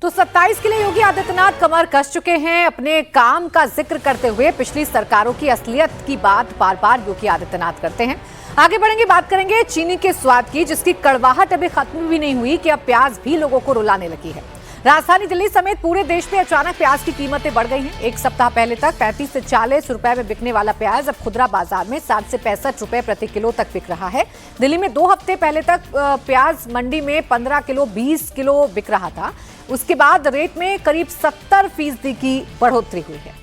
तो 27 के लिए योगी आदित्यनाथ कमर कस चुके हैं। अपने काम का जिक्र करते हुए पिछली सरकारों की असलियत की बात बार बार योगी आदित्यनाथ करते हैं। आगे बढ़ेंगे, बात करेंगे चीनी के स्वाद की, जिसकी कड़वाहट अभी खत्म भी नहीं हुई कि अब प्याज भी लोगों को रुलाने लगी है। राजधानी दिल्ली समेत पूरे देश में अचानक प्याज की कीमतें बढ़ गई हैं। एक सप्ताह पहले तक 35 से 40 रुपए में बिकने वाला प्याज अब खुदरा बाजार में 60 से 65 रुपए प्रति किलो तक बिक रहा है। दिल्ली में 2 हफ्ते पहले तक प्याज मंडी में 15 किलो 20 किलो बिक रहा था। उसके बाद रेट में करीब 70% की बढ़ोतरी हुई है।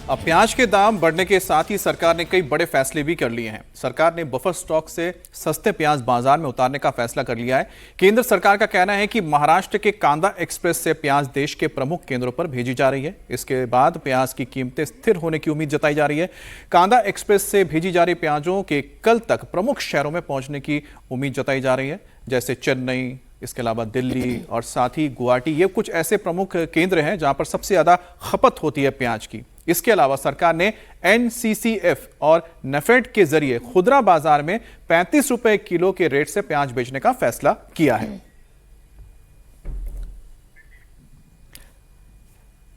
अब प्याज के दाम बढ़ने के साथ ही सरकार ने कई बड़े फैसले भी कर लिए हैं। सरकार ने बफर स्टॉक से सस्ते प्याज बाजार में उतारने का फैसला कर लिया है। केंद्र सरकार का कहना है कि महाराष्ट्र के कांदा एक्सप्रेस से प्याज देश के प्रमुख केंद्रों पर भेजी जा रही है। इसके बाद प्याज की कीमतें स्थिर होने की उम्मीद जताई जा रही है। कांदा एक्सप्रेस से भेजी जा रही प्याजों के कल तक प्रमुख शहरों में पहुंचने की उम्मीद जताई जा रही है, जैसे चेन्नई, इसके अलावा दिल्ली और साथ ही गुवाहाटी। ये कुछ ऐसे प्रमुख केंद्र हैं जहां पर सबसे ज्यादा खपत होती है प्याज की। इसके अलावा सरकार ने NCCF और नेफेड के जरिए खुदरा बाजार में 35 रुपए किलो के रेट से प्याज बेचने का फैसला किया है।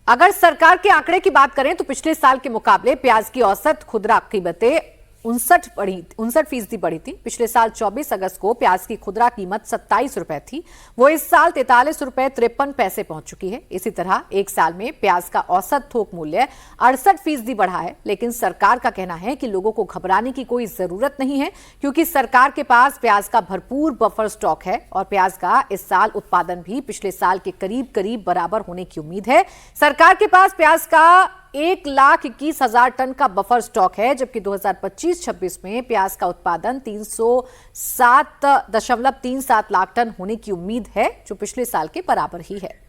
अगर सरकार के आंकड़े की बात करें तो पिछले साल के मुकाबले प्याज की औसत खुदरा कीमतें 59% बढ़ी थी। पिछले साल 24 अगस्त को प्याज की खुदरा कीमत 27 रुपए थी, वो इस साल 43 रुपए 53 पैसे पहुंच चुकी है। इसी तरह एक साल में प्याज का औसत थोक मूल्य 68% बढ़ा है। लेकिन सरकार का कहना है कि लोगों को घबराने की कोई जरूरत नहीं है, क्योंकि सरकार के पास प्याज का भरपूर बफर स्टॉक है और प्याज का इस साल उत्पादन भी पिछले साल के करीब बराबर होने की उम्मीद है। सरकार के पास प्याज का 1,21,000 टन का बफर स्टॉक है, जबकि 2025-26 में प्याज का उत्पादन 307.37 लाख टन होने की उम्मीद है, जो पिछले साल के बराबर ही है।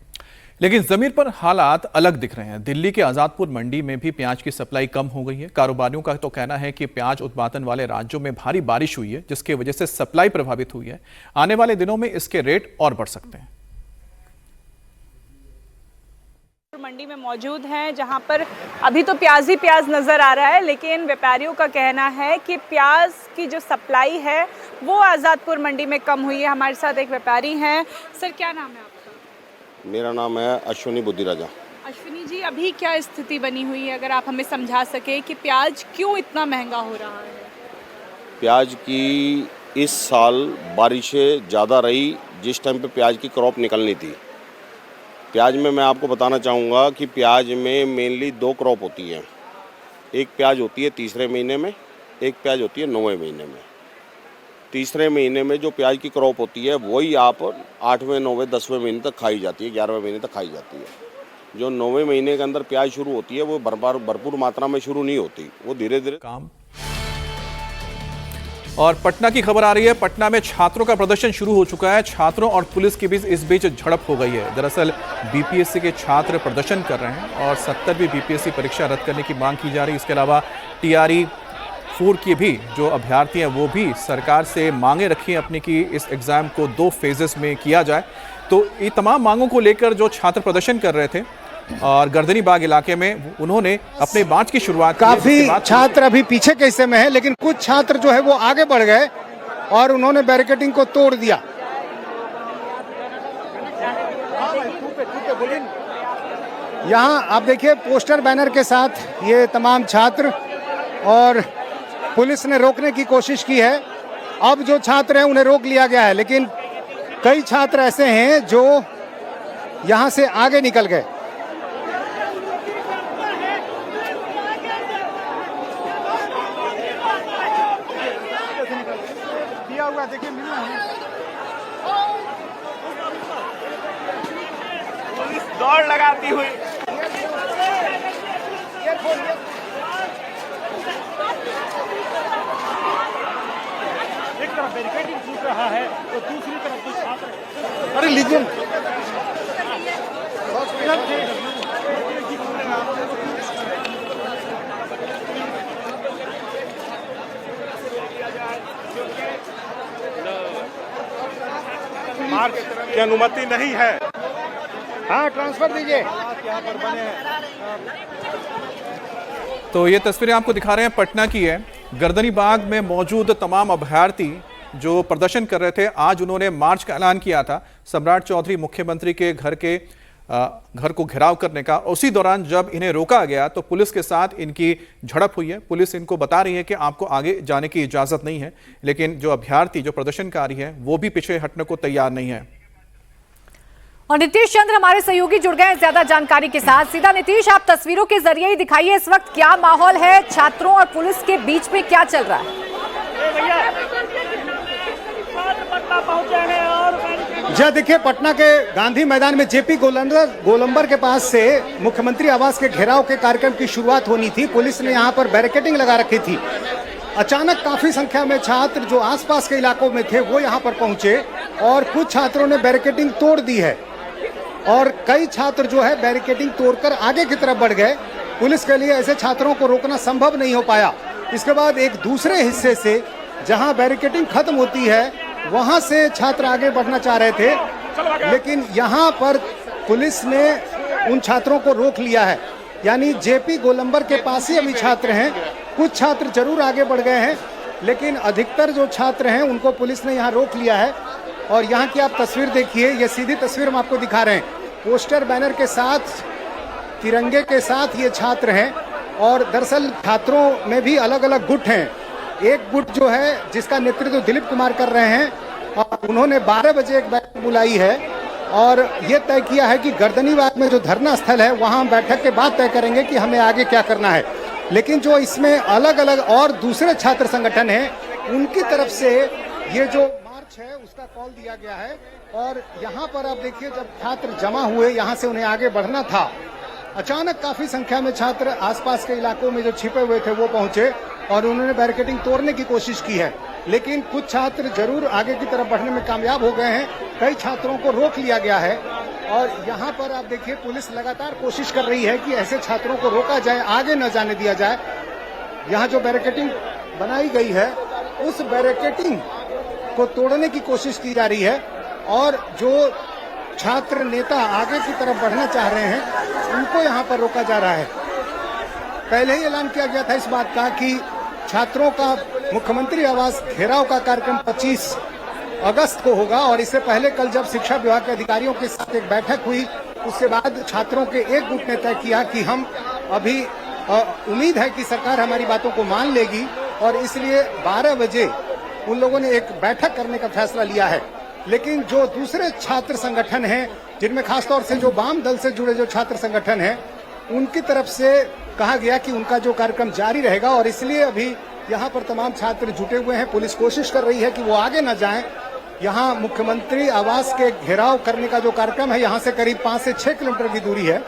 लेकिन जमीन पर हालात अलग दिख रहे हैं। दिल्ली के आजादपुर मंडी में भी प्याज की सप्लाई कम हो गई है। कारोबारियों का तो कहना है कि प्याज उत्पादन वाले राज्यों में भारी बारिश हुई है, जिसकी वजह से सप्लाई प्रभावित हुई है। आने वाले दिनों में इसके रेट और बढ़ सकते हैं। मंडी में मौजूद हैं, जहां पर अभी तो प्याज ही प्याज नजर आ रहा है, लेकिन व्यापारियों का कहना है कि प्याज की जो सप्लाई है वो आजादपुर मंडी में कम हुई है। हमारे साथ एक व्यापारी हैं। सर, क्या नाम है आपका? मेरा नाम है अश्विनी बुद्धिराजा। अश्विनी जी, अभी क्या स्थिति बनी हुई है, अगर आप हमें समझा सके कि प्याज क्यों इतना महंगा हो रहा है? प्याज की इस साल बारिशें ज़्यादा रही, जिस टाइम पे प्याज की क्रॉप निकलनी थी। प्याज में मैं आपको बताना चाहूँगा कि प्याज में मेनली 2 क्रॉप होती है। एक प्याज होती है तीसरे महीने में, एक प्याज होती है 9वें महीने में। तीसरे महीने में जो प्याज की क्रॉप होती है वही आप 8वें 9वें 10वें महीने तक खाई जाती है, 11वें महीने तक खाई जाती है। जो 9वें महीने के अंदर प्याज शुरू होती है वो भरपूर मात्रा में शुरू नहीं होती, वो धीरे धीरे काम। और पटना की खबर आ रही है। पटना में छात्रों का प्रदर्शन शुरू हो चुका है। छात्रों और पुलिस के बीच इस बीच झड़प हो गई है। दरअसल बीपीएससी के छात्र प्रदर्शन कर रहे हैं और 70वीं बीपीएससी परीक्षा रद्द करने की मांग की जा रही है। इसके अलावा TRE 4 के भी जो अभ्यर्थी हैं वो भी सरकार से मांगे रखी हैं अपनी कि इस एग्जाम को 2 फेजेस में किया जाए। तो ये तमाम मांगों को लेकर जो छात्र प्रदर्शन कर रहे थे और गर्दनी बाग इलाके में उन्होंने अपने मार्च की शुरुआत की। काफी छात्र अभी पीछे के हिस्से में है, लेकिन कुछ छात्र जो है वो आगे बढ़ गए और उन्होंने बैरिकेडिंग को तोड़ दिया। यहाँ आप देखिए पोस्टर बैनर के साथ ये तमाम छात्र, और पुलिस ने रोकने की कोशिश की है। अब जो छात्र हैं उन्हें रोक लिया गया है, लेकिन कई छात्र ऐसे हैं जो यहाँ से आगे निकल गए। देखिए पुलिस दौड़ लगाती हुई एक तरफ बैरिकेडिंग टूट रहा है तो दूसरी तरफ कुछ छात्र, अरे लीजिए मार्च की अनुमति नहीं है। हाँ, ट्रांसफर दीजिए। तो ये तस्वीरें आपको दिखा रहे हैं पटना की है। गर्दनी बाग में मौजूद तमाम अभ्यर्थी जो प्रदर्शन कर रहे थे, आज उन्होंने मार्च का ऐलान किया था। सम्राट चौधरी मुख्यमंत्री के घर के घर को घेराव करने का। उसी दौरान जब इन्हें रोका गया तो पुलिस के साथ इनकी झड़प हुई है। पुलिस इनको बता रही है कि आपको आगे जाने की इजाजत नहीं है, लेकिन जो अभ्यर्थी, जो प्रदर्शनकारी है, वो भी पीछे हटने को तैयार नहीं है। और नीतीश चंद्र हमारे सहयोगी जुड़ गए हैं ज्यादा जानकारी के साथ। सीधा नीतीश, आप तस्वीरों के जरिए ही दिखाइए इस वक्त क्या माहौल है, छात्रों और पुलिस के बीच में क्या चल रहा है। जी देखिए, पटना के गांधी मैदान में जेपी गोलंबर के पास से मुख्यमंत्री आवास के घेराव के कार्यक्रम की शुरुआत होनी थी। पुलिस ने यहां पर बैरिकेडिंग लगा रखी थी। अचानक काफी संख्या में छात्र जो आसपास के इलाकों में थे वो यहां पर पहुंचे और कुछ छात्रों ने बैरिकेडिंग तोड़ दी है और कई छात्र जो है बैरिकेडिंग तोड़कर आगे की तरफ बढ़ गए। पुलिस के लिए ऐसे छात्रों को रोकना संभव नहीं हो पाया। इसके बाद एक दूसरे हिस्से से जहां बैरिकेडिंग खत्म होती है वहां से छात्र आगे बढ़ना चाह रहे थे, लेकिन यहां पर पुलिस ने उन छात्रों को रोक लिया है। यानी जेपी गोलंबर के पास ही अभी छात्र हैं। कुछ छात्र जरूर आगे बढ़ गए हैं, लेकिन अधिकतर जो छात्र हैं उनको पुलिस ने यहाँ रोक लिया है। और यहाँ की आप तस्वीर देखिए, ये सीधी तस्वीर हम आपको दिखा रहे हैं। पोस्टर बैनर के साथ, तिरंगे के साथ ये छात्र हैं और दरअसल छात्रों में भी अलग अलग गुट हैं। एक गुट जो है जिसका नेतृत्व दिलीप कुमार कर रहे हैं और उन्होंने 12 बजे एक बैठक बुलाई है और ये तय किया है कि गर्दनीबाग में जो धरना स्थल है वहां हम बैठक के बाद तय करेंगे कि हमें आगे क्या करना है। लेकिन जो इसमें अलग अलग और दूसरे छात्र संगठन हैं उनकी तरफ से ये जो मार्च है उसका कॉल दिया गया है। और यहाँ पर आप देखिए, जब छात्र जमा हुए यहाँ से उन्हें आगे बढ़ना था, अचानक काफी संख्या में छात्र आसपास के इलाकों में जो छिपे हुए थे वो पहुंचे और उन्होंने बैरिकेडिंग तोड़ने की कोशिश की है। लेकिन कुछ छात्र जरूर आगे की तरफ बढ़ने में कामयाब हो गए हैं। कई छात्रों को रोक लिया गया है और यहाँ पर आप देखिए पुलिस लगातार कोशिश कर रही है कि ऐसे छात्रों को रोका जाए, आगे न जाने दिया जाए। यहाँ जो बैरिकेडिंग बनाई गई है उस बैरिकेडिंग को तोड़ने की कोशिश की जा रही है और जो छात्र नेता आगे की तरफ बढ़ना चाह रहे हैं उनको यहाँ पर रोका जा रहा है। पहले ही ऐलान किया गया था इस बात का कि छात्रों का मुख्यमंत्री आवास घेराव का कार्यक्रम 25 अगस्त को होगा और इससे पहले कल जब शिक्षा विभाग के अधिकारियों के साथ एक बैठक हुई उसके बाद छात्रों के एक गुट ने तय किया कि हम अभी उम्मीद है कि सरकार हमारी बातों को मान लेगी और इसलिए 12 बजे उन लोगों ने एक बैठक करने का फैसला लिया है। लेकिन जो दूसरे छात्र संगठन हैं, जिनमें खासतौर से जो वाम दल से जुड़े जो छात्र संगठन हैं, उनकी तरफ से कहा गया कि उनका जो कार्यक्रम जारी रहेगा और इसलिए अभी यहाँ पर तमाम छात्र जुटे हुए हैं। पुलिस कोशिश कर रही है कि वो आगे न जाएं। यहाँ मुख्यमंत्री आवास के घेराव करने का जो कार्यक्रम है यहाँ से करीब 5 से 6 किलोमीटर की दूरी है,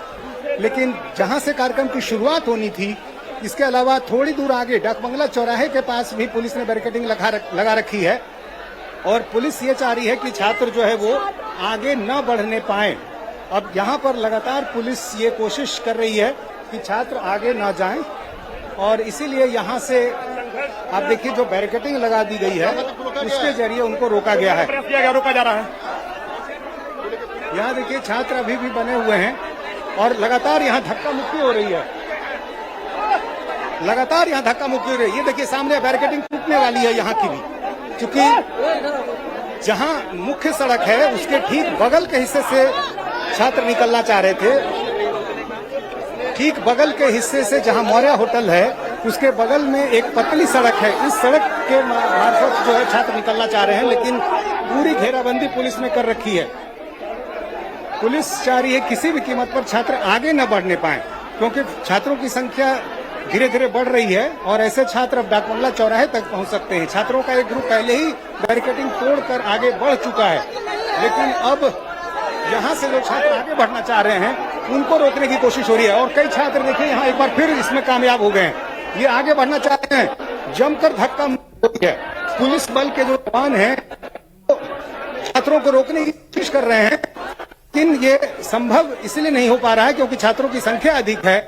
लेकिन जहाँ से कार्यक्रम की शुरुआत होनी थी इसके अलावा थोड़ी दूर आगे डाकबंगला चौराहे के पास भी पुलिस ने बैरिकेडिंग लगा रखी है और पुलिस ये चाह रही है कि छात्र जो है वो आगे न बढ़ने पाए। अब यहाँ पर लगातार पुलिस ये कोशिश कर रही है कि छात्र आगे न जाएं और इसीलिए यहाँ से आप देखिए जो बैरिकेडिंग लगा दी गई है उसके जरिए उनको रोका गया है, रोका जा रहा है। यहाँ देखिए छात्र अभी भी बने हुए हैं और लगातार यहाँ धक्का मुक्की हो रही है, लगातार यहाँ धक्का मुक्की हो रही है। ये देखिए सामने बैरिकेडिंग टूटने वाली है यहाँ की भी, क्योंकि जहाँ मुख्य सड़क है उसके ठीक बगल के हिस्से से छात्र निकलना चाह रहे थे। ठीक बगल के हिस्से से जहां मौर्य होटल है उसके बगल में एक पतली सड़क है, इस सड़क के मार्फत जो है छात्र निकलना चाह रहे हैं, लेकिन पूरी घेराबंदी पुलिस ने कर रखी है। पुलिस चाह रही है किसी भी कीमत पर छात्र आगे न बढ़ने पाए, क्योंकि छात्रों की संख्या धीरे धीरे बढ़ रही है और ऐसे छात्र अब डाकबंगला चौराहे तक पहुंच सकते हैं। छात्रों का एक ग्रुप पहले ही बैरिकेडिंग तोड़कर आगे बढ़ चुका है, लेकिन अब यहाँ से जो छात्र आगे बढ़ना चाह रहे हैं उनको रोकने की कोशिश हो रही है और कई छात्र देखिए यहाँ एक बार फिर इसमें कामयाब हो गए हैं। ये आगे बढ़ना चाह रहे हैं, जमकर धक्का मुक्की है। पुलिस बल के जो जवान हैं तो छात्रों को रोकने की कोशिश कर रहे हैं, लेकिन ये संभव इसलिए नहीं हो पा रहा है क्योंकि छात्रों की संख्या अधिक है।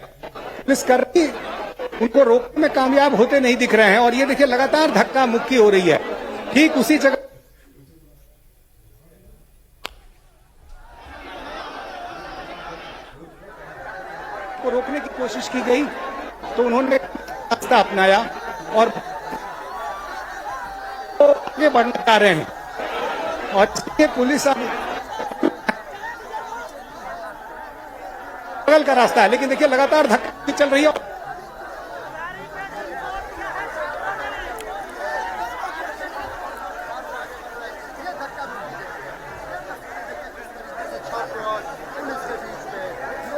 पुलिसकर्मी उनको रोकने में कामयाब होते नहीं दिख रहे हैं और ये देखिए लगातार धक्का मुक्की हो रही है। ठीक उसी जगह को रोकने की कोशिश की गई तो उन्होंने रास्ता अपनाया और तो आगे बढ़ना चाह रहे हैं और इसलिए पुलिस अब सरल का रास्ता है, लेकिन देखिए लगातार धक्का चल रही है।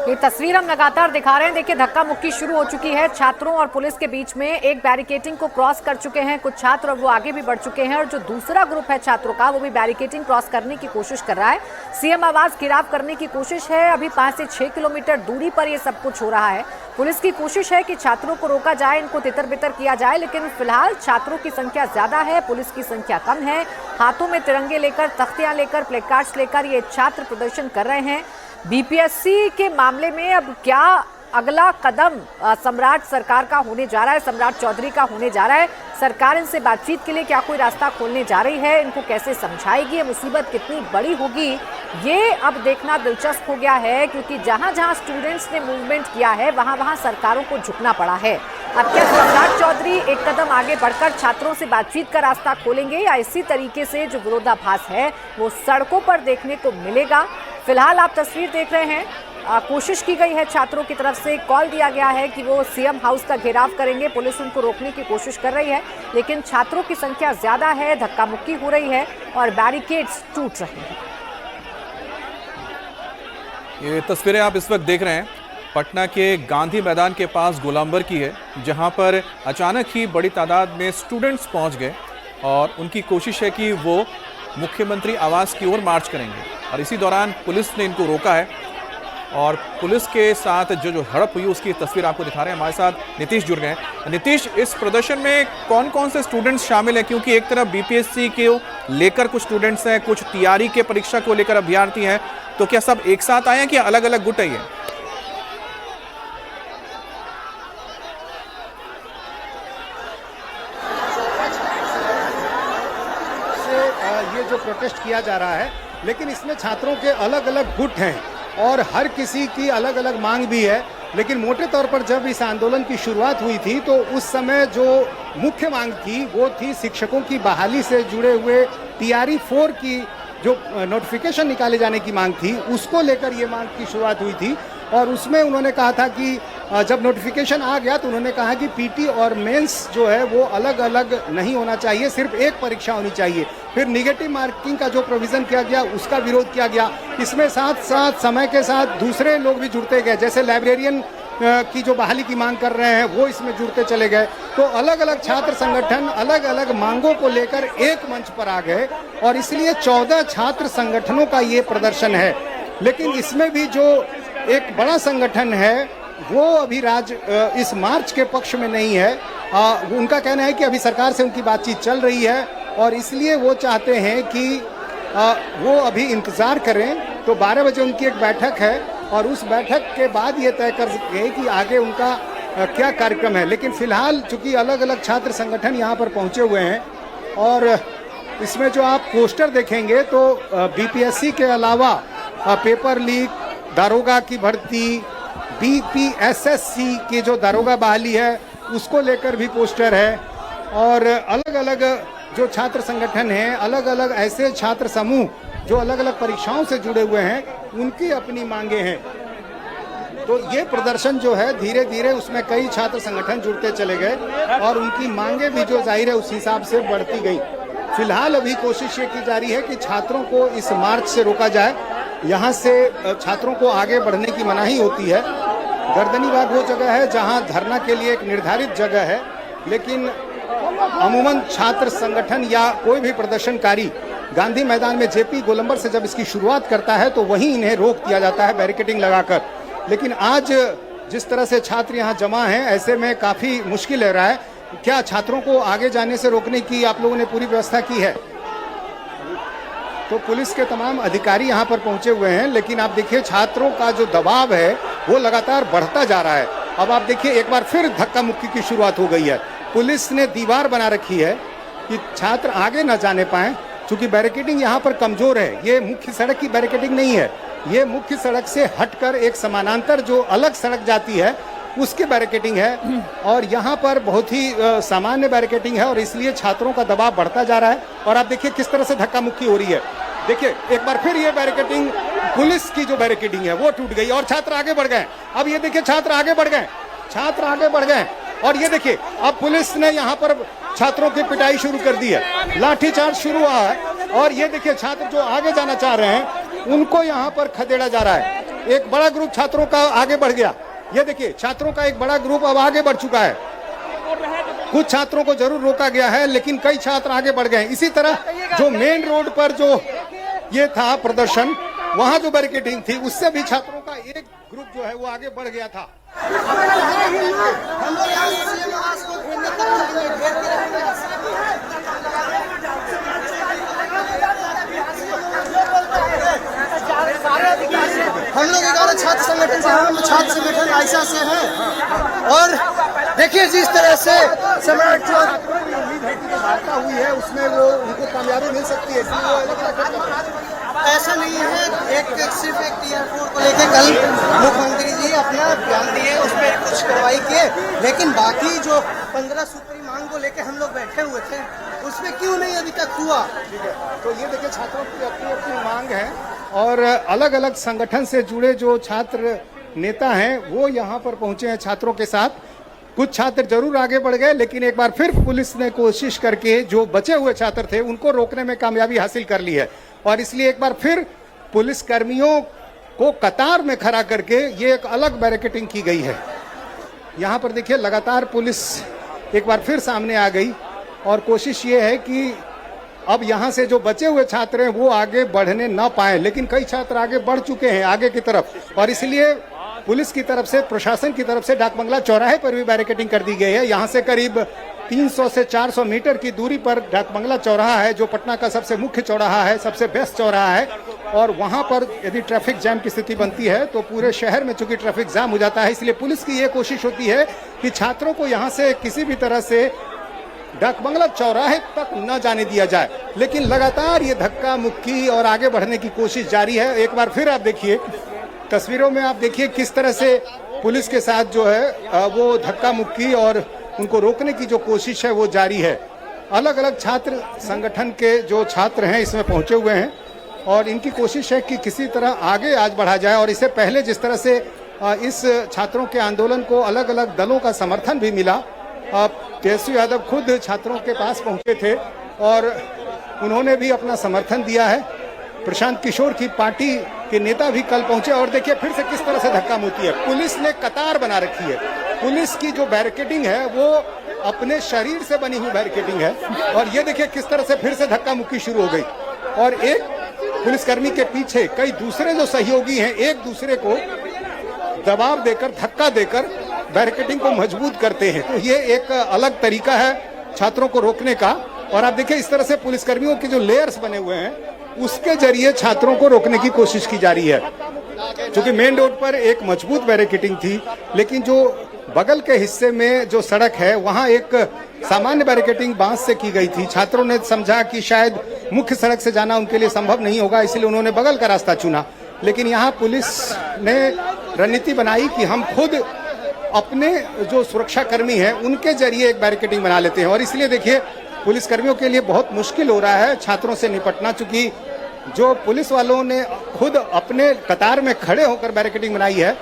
ये तस्वीर हम लगातार दिखा रहे हैं। देखिए धक्का मुक्की शुरू हो चुकी है छात्रों और पुलिस के बीच में। एक बैरिकेडिंग को क्रॉस कर चुके हैं कुछ छात्र और वो आगे भी बढ़ चुके हैं, और जो दूसरा ग्रुप है छात्रों का वो भी बैरिकेडिंग क्रॉस करने की कोशिश कर रहा है। सीएम आवास घेराव करने की कोशिश है। अभी 5 से 6 किलोमीटर दूरी पर ये सब कुछ हो रहा है। पुलिस की कोशिश है कि छात्रों को रोका जाए, इनको तितर बितर किया जाए, लेकिन फिलहाल छात्रों की संख्या ज्यादा है, पुलिस की संख्या कम है। हाथों में तिरंगे लेकर, तख्तियां लेकर, प्लेकार्ड्स लेकर ये छात्र प्रदर्शन कर रहे हैं। बीपीएससी के मामले में अब क्या अगला कदम सम्राट सरकार का होने जा रहा है, सम्राट चौधरी का होने जा रहा है? सरकार इनसे बातचीत के लिए क्या कोई रास्ता खोलने जा रही है? इनको कैसे समझाएगी? ये मुसीबत कितनी बड़ी होगी, ये अब देखना दिलचस्प हो गया है, क्योंकि जहां जहां स्टूडेंट्स ने मूवमेंट किया है वहां वहां सरकारों को झुकना पड़ा है। अब क्या सम्राट चौधरी एक कदम आगे बढ़कर छात्रों से बातचीत का रास्ता खोलेंगे, या इसी तरीके से जो विरोधाभास है वो सड़कों पर देखने को मिलेगा? फिलहाल आप तस्वीर देख रहे हैं, कोशिश की गई है छात्रों की तरफ से, कॉल दिया गया है कि वो सीएम हाउस का घेराव करेंगे, पुलिस उनको रोकने की कोशिश कर रही है, लेकिन छात्रों की संख्या ज्यादा है, धक्का मुक्की हो रही है और बैरिकेड्स टूट रहे हैं। ये तस्वीरें आप इस वक्त देख रहे हैं पटना के गांधी मैदान के पास गोलांबर की है, जहां पर अचानक ही बड़ी तादाद में स्टूडेंट्स पहुंच गए और उनकी कोशिश है कि वो मुख्यमंत्री आवास की ओर मार्च करेंगे, और इसी दौरान पुलिस ने इनको रोका है। और पुलिस के साथ जो हड़प हुई उसकी तस्वीर आपको दिखा रहे हैं। हमारे साथ नीतीश जुड़ गए हैं। नीतीश, इस प्रदर्शन में कौन कौन से स्टूडेंट्स शामिल हैं? क्योंकि एक तरफ बीपीएससी के लेकर कुछ स्टूडेंट्स हैं, कुछ तैयारी के परीक्षा को लेकर अभ्यर्थी हैं, तो क्या सब एक साथ आए हैं कि अलग अलग गुट है ये? ये जो प्रोटेस्ट किया जा रहा है, लेकिन इसमें छात्रों के अलग अलग गुट हैं और हर किसी की अलग अलग मांग भी है। लेकिन मोटे तौर पर जब इस आंदोलन की शुरुआत हुई थी तो उस समय जो मुख्य मांग थी वो थी शिक्षकों की बहाली से जुड़े हुए टीआरई 4 की जो नोटिफिकेशन निकाले जाने की मांग थी, उसको लेकर ये मांग की शुरुआत हुई थी। और उसमें उन्होंने कहा था कि जब नोटिफिकेशन आ गया तो उन्होंने कहा कि पीटी और मेंस जो है वो अलग अलग नहीं होना चाहिए, सिर्फ एक परीक्षा होनी चाहिए। फिर निगेटिव मार्किंग का जो प्रोविजन किया गया उसका विरोध किया गया। इसमें साथ साथ समय के साथ दूसरे लोग भी जुड़ते गए, जैसे लाइब्रेरियन की जो बहाली की मांग कर रहे हैं वो इसमें जुड़ते चले गए। तो अलग अलग छात्र संगठन अलग अलग मांगों को लेकर एक मंच पर आ गए और इसलिए 14 छात्र संगठनों का ये प्रदर्शन है। लेकिन इसमें भी जो एक बड़ा संगठन है वो अभी इस मार्च के पक्ष में नहीं है। उनका कहना है कि अभी सरकार से उनकी बातचीत चल रही है और इसलिए वो चाहते हैं कि वो अभी इंतज़ार करें। तो 12 बजे उनकी एक बैठक है और उस बैठक के बाद ये तय कर सके कि आगे उनका क्या कार्यक्रम है। लेकिन फिलहाल चूंकि अलग अलग छात्र संगठन यहाँ पर पहुँचे हुए हैं और इसमें जो आप पोस्टर देखेंगे तो बीपीएससी के अलावा पेपर लीक, दारोगा की भर्ती, बीपीएसएससी की जो दारोगा बहाली है उसको लेकर भी पोस्टर है। और अलग अलग जो छात्र संगठन हैं, अलग अलग ऐसे छात्र समूह जो अलग अलग परीक्षाओं से जुड़े हुए हैं, उनकी अपनी मांगे हैं। तो ये प्रदर्शन जो है धीरे धीरे उसमें कई छात्र संगठन जुड़ते चले गए और उनकी मांगे भी जो जाहिर है उस हिसाब से बढ़ती गई। फिलहाल अभी कोशिश ये की जा रही है कि छात्रों को इस मार्च से रोका जाए। यहाँ से छात्रों को आगे बढ़ने की मनाही होती है। गर्दनी बाग वो जगह है जहाँ धरना के लिए एक निर्धारित जगह है, लेकिन अमूमन छात्र संगठन या कोई भी प्रदर्शनकारी गांधी मैदान में जेपी गोलंबर से जब इसकी शुरुआत करता है तो वहीं इन्हें रोक दिया जाता है बैरिकेडिंग लगाकर। लेकिन आज जिस तरह से छात्र यहाँ जमा हैं, ऐसे में काफ़ी मुश्किल हो रहा है। क्या छात्रों को आगे जाने से रोकने की आप लोगों ने पूरी व्यवस्था की है? तो पुलिस के तमाम अधिकारी यहाँ पर पहुँचे हुए हैं, लेकिन आप देखिए छात्रों का जो दबाव है वो लगातार बढ़ता जा रहा है। अब आप देखिए एक बार फिर धक्का मुक्की की शुरुआत हो गई है। पुलिस ने दीवार बना रखी है कि छात्र आगे न जाने पाएं, क्योंकि बैरिकेडिंग यहाँ पर कमजोर है। ये मुख्य सड़क की बैरिकेडिंग नहीं है, ये मुख्य सड़क से हटकर एक समानांतर जो अलग सड़क जाती है उसकी बैरिकेडिंग है। और यहाँ पर बहुत ही सामान्य बैरिकेडिंग है और इसलिए छात्रों का दबाव बढ़ता जा रहा है। और आप देखिए किस तरह से धक्का मुक्की हो रही है। देखिए एक बार फिर ये बैरिकेडिंग, पुलिस की जो बैरिकेडिंग है वो टूट गई और छात्र आगे बढ़ गए। अब ये देखिए छात्र आगे बढ़ गए, छात्र आगे बढ़ गए और ये देखिए अब पुलिस ने यहाँ पर छात्रों की पिटाई शुरू कर दी है, लाठीचार्ज शुरू हुआ है और ये देखिए छात्र जो आगे जाना चाह रहे हैं उनको यहाँ पर खदेड़ा जा रहा है। एक बड़ा ग्रुप छात्रों का आगे बढ़ गया, ये देखिए छात्रों का एक बड़ा ग्रुप अब आगे बढ़ चुका है। कुछ छात्रों को जरूर रोका गया है लेकिन कई छात्र आगे बढ़ गए। इसी तरह जो मेन रोड पर जो ये था प्रदर्शन, वहां जो बैरिकेडिंग थी उससे भी छात्रों का एक ग्रुप जो है वो आगे बढ़ गया था। हम लोग 11 छात्र संगठन से, हम छात्र संगठन आयशा से हैं और देखिए जिस तरह से सम्राट जो उम्मीद है कि वार्ता हुई है उसमें वो उनको कामयाबी मिल सकती है, वो अलग ऐसा नहीं है। सिर्फ एक टीआर 4 को लेकर कल मुख्यमंत्री जी अपना बयान दिए, उस पर कुछ कार्रवाई किए, लेकिन बाकी जो 15 सूत्री मांग को लेकर हम लोग बैठे हुए थे उसमें क्यों नहीं अभी तक हुआ। ठीक है, तो ये देखिए छात्रों की अपनी अपनी मांग है और अलग अलग संगठन से जुड़े जो छात्र नेता हैं वो यहाँ पर पहुंचे हैं छात्रों के साथ। कुछ छात्र जरूर आगे बढ़ गए लेकिन एक बार फिर पुलिस ने कोशिश करके जो बचे हुए छात्र थे उनको रोकने में कामयाबी हासिल कर ली है और इसलिए एक बार फिर पुलिस कर्मियों को कतार में खड़ा करके ये एक अलग बैरिकेडिंग की गई है। यहाँ पर देखिए लगातार पुलिस एक बार फिर सामने आ गई और कोशिश ये है कि अब यहाँ से जो बचे हुए छात्र हैं वो आगे बढ़ने ना पाए, लेकिन कई छात्र आगे बढ़ चुके हैं आगे की तरफ और इसलिए पुलिस की तरफ से, प्रशासन की तरफ से डाक बंगला चौराहे पर भी बैरिकेडिंग कर दी गई है। यहाँ से करीब 300 से 400 मीटर की दूरी पर डाक बंगला चौराहा है जो पटना का सबसे मुख्य चौराहा है, सबसे बेस्ट चौराहा है और वहाँ पर यदि ट्रैफिक जैम की स्थिति बनती है तो पूरे शहर में चूंकि ट्रैफिक जाम हो जाता है, इसलिए पुलिस की ये कोशिश होती है कि छात्रों को यहाँ से किसी भी तरह से डाक बंगला चौराहे तक न जाने दिया जाए, लेकिन लगातार ये धक्का मुक्की और आगे बढ़ने की कोशिश जारी है। एक बार फिर आप देखिए तस्वीरों में, आप देखिए किस तरह से पुलिस के साथ जो है वो धक्का मुक्की और उनको रोकने की जो कोशिश है वो जारी है। अलग अलग छात्र संगठन के जो छात्र हैं इसमें पहुंचे हुए हैं और इनकी कोशिश है कि किसी तरह आगे आज बढ़ा जाए और इससे पहले जिस तरह से इस छात्रों के आंदोलन को अलग अलग दलों का समर्थन भी मिला, तेजस्वी यादव खुद छात्रों के पास पहुंचे थे और उन्होंने भी अपना समर्थन दिया है। प्रशांत किशोर की पार्टी के नेता भी कल पहुंचे और देखिए फिर से किस तरह से धक्का मुक्की है। पुलिस ने कतार बना रखी है, पुलिस की जो बैरिकेडिंग है वो अपने शरीर से बनी हुई बैरिकेडिंग है और ये देखिए किस तरह से फिर से धक्का मुक्की शुरू हो गई और एक पुलिसकर्मी के पीछे कई दूसरे जो सहयोगी हैं एक दूसरे को दबाव देकर, धक्का देकर बैरिकेडिंग को मजबूत करते हैं। तो ये एक अलग तरीका है छात्रों को रोकने का और आप देखिए इस तरह से पुलिसकर्मियों के जो लेयर्स बने हुए हैं उसके जरिए छात्रों को रोकने की कोशिश की जा रही है। क्योंकि मेन रोड पर एक मजबूत बैरिकेडिंग थी लेकिन जो बगल के हिस्से में जो सड़क है वहां एक सामान्य बैरिकेडिंग बांस से की गई थी। छात्रों ने समझा कि शायद मुख्य सड़क से जाना उनके लिए संभव नहीं होगा, इसलिए उन्होंने बगल का रास्ता चुना, लेकिन यहाँ पुलिस ने रणनीति बनाई कि हम खुद अपने जो सुरक्षा कर्मी हैं उनके जरिए एक बैरिकेडिंग बना लेते हैं और इसलिए देखिए पुलिसकर्मियों के लिए बहुत मुश्किल हो रहा है छात्रों से निपटना, चूंकि जो पुलिस वालों ने खुद अपने कतार में खड़े होकर बैरिकेडिंग बनाई है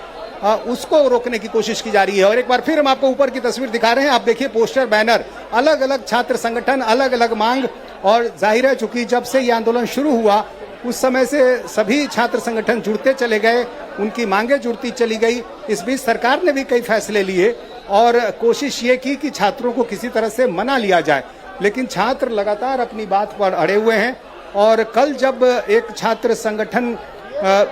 उसको रोकने की कोशिश की जा रही है। और एक बार फिर हम आपको ऊपर की तस्वीर दिखा रहे हैं, आप देखिए पोस्टर, बैनर, अलग अलग छात्र संगठन, अलग अलग मांग और जाहिर है चूंकि जब से ये आंदोलन शुरू हुआ उस समय से सभी छात्र संगठन जुड़ते चले गए, उनकी मांगे जुड़ती चली गई। इस बीच सरकार ने भी कई फैसले लिए और कोशिश ये की कि छात्रों को किसी तरह से मना लिया जाए, लेकिन छात्र लगातार अपनी बात पर अड़े हुए हैं। और कल जब एक छात्र संगठन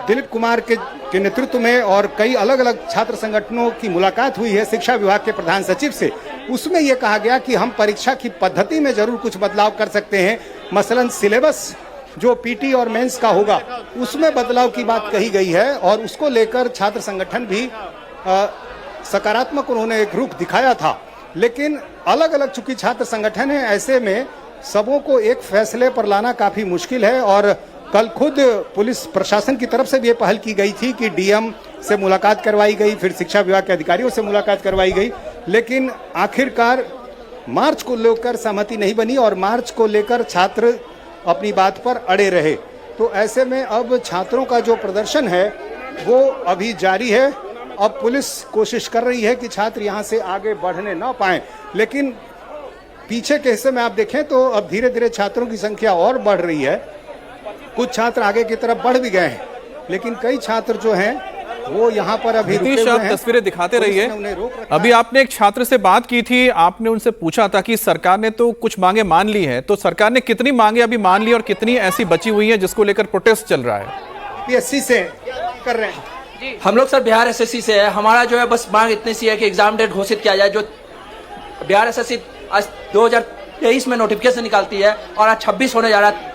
दिलीप कुमार के नेतृत्व में और कई अलग अलग छात्र संगठनों की मुलाकात हुई है शिक्षा विभाग के प्रधान सचिव से, उसमें यह कहा गया कि हम परीक्षा की पद्धति में जरूर कुछ बदलाव कर सकते हैं, मसलन सिलेबस जो पीटी और मेंस का होगा उसमें बदलाव की बात कही गई है और उसको लेकर छात्र संगठन भी सकारात्मक उन्होंने एक रुख दिखाया था। लेकिन अलग अलग चूंकि छात्र संगठन है, ऐसे में सबों को एक फैसले पर लाना काफी मुश्किल है। और कल खुद पुलिस प्रशासन की तरफ से भी ये पहल की गई थी कि डीएम से मुलाकात करवाई गई, फिर शिक्षा विभाग के अधिकारियों से मुलाकात करवाई गई, लेकिन आखिरकार मार्च को लेकर सहमति नहीं बनी और मार्च को लेकर छात्र अपनी बात पर अड़े रहे। तो ऐसे में अब छात्रों का जो प्रदर्शन है वो अभी जारी है। अब पुलिस कोशिश कर रही है कि छात्र यहाँ से आगे बढ़ने ना पाएं, लेकिन पीछे के हिस्से में आप देखें तो अब धीरे धीरे छात्रों की संख्या और बढ़ रही है। कुछ छात्र आगे की तरफ बढ़ भी गए हैं, लेकिन कई छात्र जो हैं वो यहाँ पर अभी रुके नीतीश, हुए आप हैं। तस्वीरें दिखाते पुलिस रहिए। ने उन्हें रोक रखा अभी है। आपने एक छात्र से बात की थी, आपने उनसे पूछा था कि सरकार ने तो कुछ मांगे मान ली है, तो सरकार ने कितनी मांगे अभी मान ली और कितनी ऐसी बची हुई है जिसको लेकर प्रोटेस्ट चल रहा है? PSC से कर रहे हैं। हम लोग सर बिहार एसएससी से है। हमारा जो है बस मांग इतनी सी है कि एग्जाम डेट घोषित किया जाए। जो बिहार एसएससी आज 2023 में नोटिफिकेशन निकालती है और आज 26 होने जा रहा है।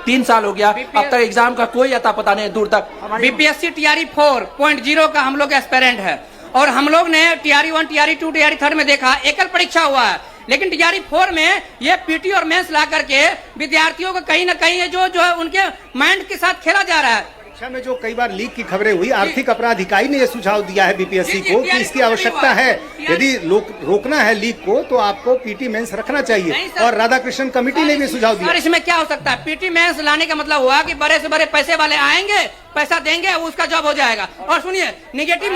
3 साल हो गया, अब तक एग्जाम का कोई अता पता नहीं दूर तक। बीपीएससी टीआरई 4.0 का हम लोग एस्पेरेंट है और हम लोग ने टीआरई 1, टीआरई 2, टीआरई 3 में देखा एकल परीक्षा हुआ है, लेकिन टीआरई 4 में ये पीटी और मेंस ला करके विद्यार्थियों को कहीं ना कहीं जो है उनके माइंड के साथ खेला जा रहा है। परीक्षा में जो कई बार लीक की खबरें हुई, आर्थिक अपराध इकाई ने यह सुझाव दिया है बीपीएससी को कि इसकी आवश्यकता है। यदि रोकना है लीक को तो आपको पीटी मेंस रखना चाहिए, और राधाकृष्णन कमेटी ने भी सुझाव दिया। और इसमें क्या हो सकता है? पीटी मेंस लाने का मतलब हुआ कि बड़े से बड़े पैसे वाले आएंगे, पैसा देंगे, उसका जॉब हो जाएगा। और सुनिए, निगेटिव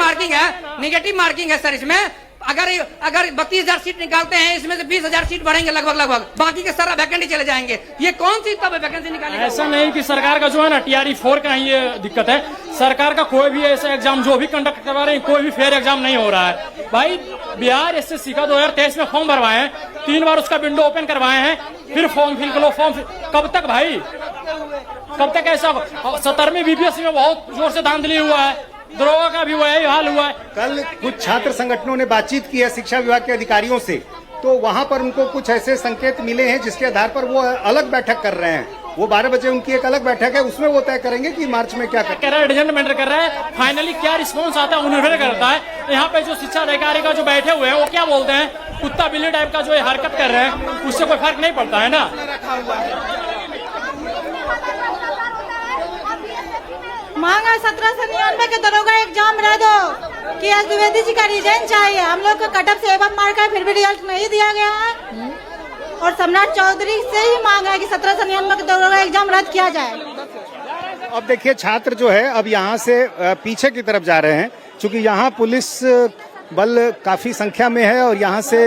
मार्किंग है सर इसमें। अगर 32,000 सीट निकालते हैं, इसमें से 20,000 सीट बढ़ेंगे लगभग, बाकी के सारा वैकेंसी चले जाएंगे। ये कौन सी तब वैकेंसी निकालेंगे? ऐसा नहीं कि सरकार का जो है ना टीआरई 4 का ही ये दिक्कत है। सरकार का कोई भी ऐसा एग्जाम जो भी कंडक्ट करवा रहे हैं, कोई भी फेयर एग्जाम नहीं हो रहा है। भाई बिहार एसएससी का 2023 में फॉर्म भरवाए हैं, 3 बार उसका विंडो ओपन करवाए हैं, फिर फॉर्म फिल करो, कब तक भाई, कब तक ऐसा? 17वीं बीपीएससी में बहुत जोर से धांधली हुआ है, दरोगा का भी वही हाल हुआ है। कल कुछ छात्र संगठनों ने बातचीत की है शिक्षा विभाग के अधिकारियों से, तो वहां पर उनको कुछ ऐसे संकेत मिले हैं जिसके आधार पर वो अलग बैठक कर रहे हैं। वो 12 बजे उनकी एक अलग बैठक है, उसमें वो तय करेंगे कि मार्च में क्या कह रहा है, एडजमेंट मैटर कर रहा है। फाइनली क्या रिस्पॉन्स आता है वो निर्भर करता है। यहाँ पे जो शिक्षा अधिकारी का जो बैठे हुए हैं वो क्या बोलते हैं, कुत्ता बिल्ली टाइप का जो हरकत कर रहे हैं, उससे कोई फर्क नहीं पड़ता है ना। मांग है 1799 के दरोगा एग्जाम रह दो कि एस द्विवेदी जी का रिजाइन चाहिए। हम लोग का कटअप से एवं मार्क है, फिर भी रिजल्ट नहीं दिया गया है। और सम्राट चौधरी से ही मांग है कि 1799 के दरोगा एग्जाम रद्द किया जाए। अब देखिए, छात्र जो है अब यहाँ से पीछे की तरफ जा रहे हैं, क्योंकि यहाँ पुलिस बल काफी संख्या में है और यहाँ से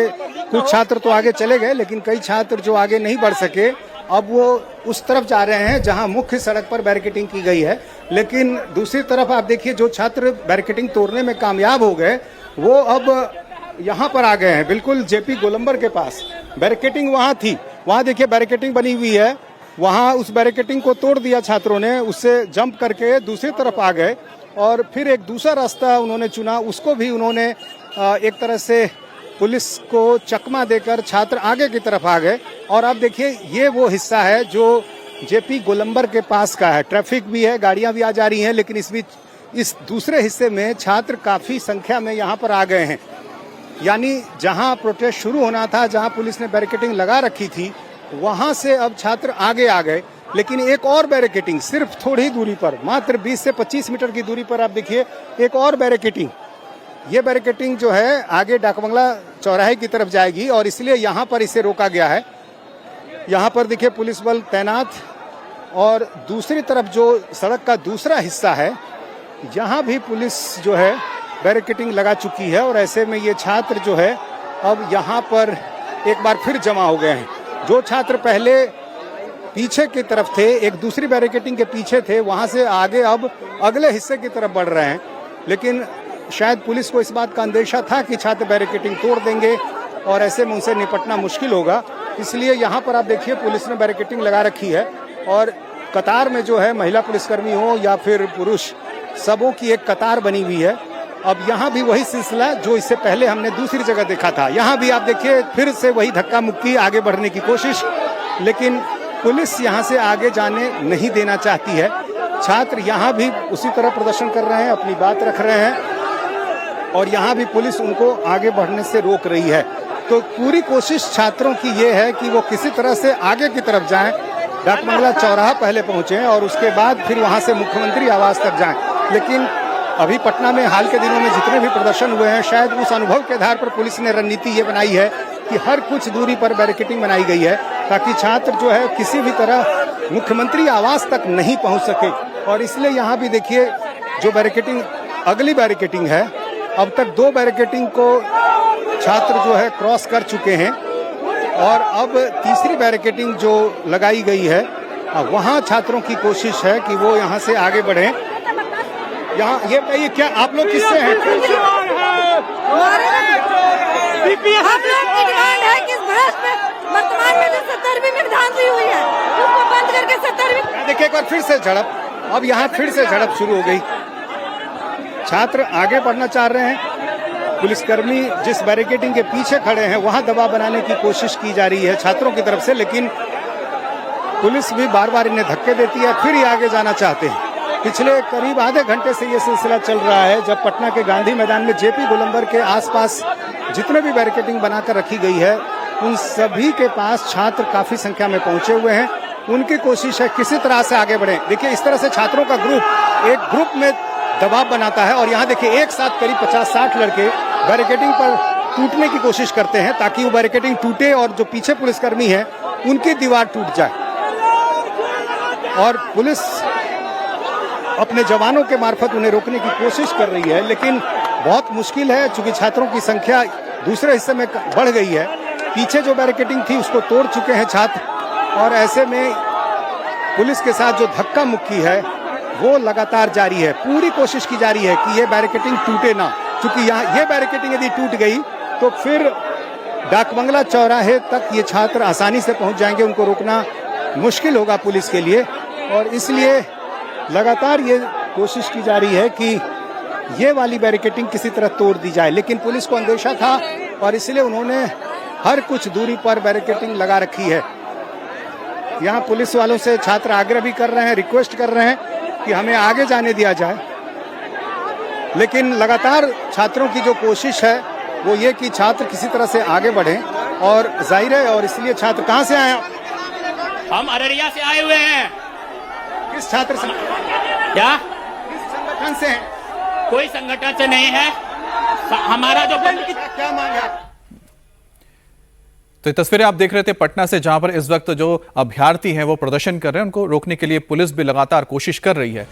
कुछ छात्र तो आगे चले गए, लेकिन कई छात्र जो आगे नहीं बढ़ सके अब वो उस तरफ जा रहे हैं जहां मुख्य सड़क पर बैरिकेडिंग की गई है। लेकिन दूसरी तरफ आप देखिए, जो छात्र बैरिकेडिंग तोड़ने में कामयाब हो गए वो अब यहाँ पर आ गए हैं, बिल्कुल जेपी गोलंबर के पास। बैरिकेडिंग वहाँ थी, वहाँ देखिए बैरिकेडिंग बनी हुई है, वहाँ उस बैरिकेडिंग को तोड़ दिया छात्रों ने, उससे जंप करके दूसरी तरफ आ गए और फिर एक दूसरा रास्ता उन्होंने चुना, उसको भी उन्होंने एक तरह से पुलिस को चकमा देकर छात्र आगे की तरफ आ गए। और अब देखिए, ये वो हिस्सा है जो जेपी गोलंबर के पास का है। ट्रैफिक भी है, गाड़ियां भी आ जा रही हैं, लेकिन इस बीच इस दूसरे हिस्से में छात्र काफी संख्या में यहाँ पर आ गए हैं। यानी जहां प्रोटेस्ट शुरू होना था, जहां पुलिस ने बैरिकेडिंग लगा रखी थी, वहां से अब छात्र आगे आ गए। लेकिन एक और बैरिकेडिंग सिर्फ थोड़ी दूरी पर, मात्र 20 से 25 मीटर की दूरी पर आप देखिए एक और बैरिकेडिंग। ये बैरिकेडिंग जो है आगे डाकबंगला चौराहे की तरफ जाएगी और इसलिए यहाँ पर इसे रोका गया है। यहाँ पर देखिए पुलिस बल तैनात, और दूसरी तरफ जो सड़क का दूसरा हिस्सा है यहाँ भी पुलिस जो है बैरिकेडिंग लगा चुकी है। और ऐसे में ये छात्र जो है अब यहाँ पर एक बार फिर जमा हो गए हैं। जो छात्र पहले पीछे की तरफ थे, एक दूसरी बैरिकेडिंग के पीछे थे, वहाँ से आगे अब अगले हिस्से की तरफ बढ़ रहे हैं। लेकिन शायद पुलिस को इस बात का अंदेशा था कि छात्र बैरिकेडिंग तोड़ देंगे और ऐसे में उनसे निपटना मुश्किल होगा, इसलिए यहाँ पर आप देखिए पुलिस ने बैरिकेडिंग लगा रखी है। और कतार में जो है महिला पुलिसकर्मी हो या फिर पुरुष, सबों की एक कतार बनी हुई है। अब यहाँ भी वही सिलसिला जो इससे पहले हमने दूसरी जगह देखा था, यहाँ भी आप देखिए फिर से वही धक्का मुक्की, आगे बढ़ने की कोशिश, लेकिन पुलिस यहाँ से आगे जाने नहीं देना चाहती है। छात्र यहाँ भी उसी तरह प्रदर्शन कर रहे हैं, अपनी बात रख रहे हैं और यहाँ भी पुलिस उनको आगे बढ़ने से रोक रही है। तो पूरी कोशिश छात्रों की ये है कि वो किसी तरह से आगे की तरफ जाएं, डाकबंगला चौराहा पहले पहुंचे और उसके बाद फिर वहां से मुख्यमंत्री आवास तक जाएं। लेकिन अभी पटना में हाल के दिनों में जितने भी प्रदर्शन हुए हैं, शायद उस अनुभव के आधार पर पुलिस ने रणनीति ये बनाई है कि हर कुछ दूरी पर बैरिकेडिंग बनाई गई है ताकि छात्र जो है किसी भी तरह मुख्यमंत्री आवास तक नहीं पहुंच सके। और इसलिए यहाँ भी देखिए जो बैरिकेटिंग, अगली बैरिकेटिंग है, अब तक 2 बैरिकेटिंग को छात्र जो है क्रॉस कर चुके हैं और अब तीसरी बैरिकेटिंग जो लगाई गई है वहाँ छात्रों की कोशिश है कि वो यहाँ से आगे बढ़े। यहाँ ये क्या आप लोग किससे हैं? हम लोग की डिमांड है कि इस भ्रष्ट में वर्तमान में जो 70वीं में धांधली हुई है उसको बंद करके 70वीं। देखिए एक बार फिर से झड़प, अब यहाँ फिर से झड़प शुरू हो गई। छात्र आगे बढ़ना चाह रहे हैं, पुलिसकर्मी जिस बैरिकेडिंग के पीछे खड़े हैं वहां दबाव बनाने की कोशिश की जा रही है छात्रों की तरफ से, लेकिन पुलिस भी बार बार इन्हें धक्के देती है, फिर ये आगे जाना चाहते हैं। पिछले करीब आधे घंटे से ये सिलसिला चल रहा है जब पटना के गांधी मैदान में जेपी गोलंबर के आसपास जितने भी बैरिकेडिंग बनाकर रखी गई है उन सभी के पास छात्र काफी संख्या में पहुंचे हुए हैं। उनकी कोशिश है किसी तरह से आगे बढ़े। देखिए इस तरह से छात्रों का ग्रुप एक ग्रुप में दबाव बनाता है और यहाँ देखिए एक साथ करीब 50-60 लड़के बैरिकेडिंग पर टूटने की कोशिश करते हैं ताकि वो बैरिकेडिंग टूटे और जो पीछे पुलिसकर्मी है उनकी दीवार टूट जाए। और पुलिस अपने जवानों के मार्फत उन्हें रोकने की कोशिश कर रही है, लेकिन बहुत मुश्किल है चूंकि छात्रों की संख्या दूसरे हिस्से में बढ़ गई है। पीछे जो बैरिकेडिंग थी उसको तोड़ चुके हैं छात्र और ऐसे में पुलिस के साथ जो धक्का मुक्की है वो लगातार जारी है। पूरी कोशिश की जा रही है कि ये बैरिकेडिंग टूटे ना, क्योंकि यहाँ ये बैरिकेडिंग यदि टूट गई तो फिर डाकबंगला चौराहे तक ये छात्र आसानी से पहुंच जाएंगे, उनको रोकना मुश्किल होगा पुलिस के लिए। और इसलिए लगातार ये कोशिश की जा रही है कि ये वाली बैरिकेडिंग किसी तरह तोड़ दी जाए, लेकिन पुलिस को अंदेशा था और इसलिए उन्होंने हर कुछ दूरी पर बैरिकेडिंग लगा रखी है। यहाँ पुलिस वालों से छात्र आग्रह भी कर रहे हैं, रिक्वेस्ट कर रहे हैं कि हमें आगे जाने दिया जाए, लेकिन लगातार छात्रों की जो कोशिश है वो ये कि छात्र किसी तरह से आगे बढ़ें। और जाहिर है, और इसलिए छात्र कहाँ से आए? हम अररिया से आए हुए हैं। किस छात्र से? क्या किस संगठन से हैं? कोई संगठन से नहीं है। हमारा जो क्या मांग है? तो ये तस्वीरें आप देख रहे थे पटना से, जहां पर इस वक्त जो अभ्यर्थी हैं वो प्रदर्शन कर रहे हैं, उनको रोकने के लिए पुलिस भी लगातार कोशिश कर रही है।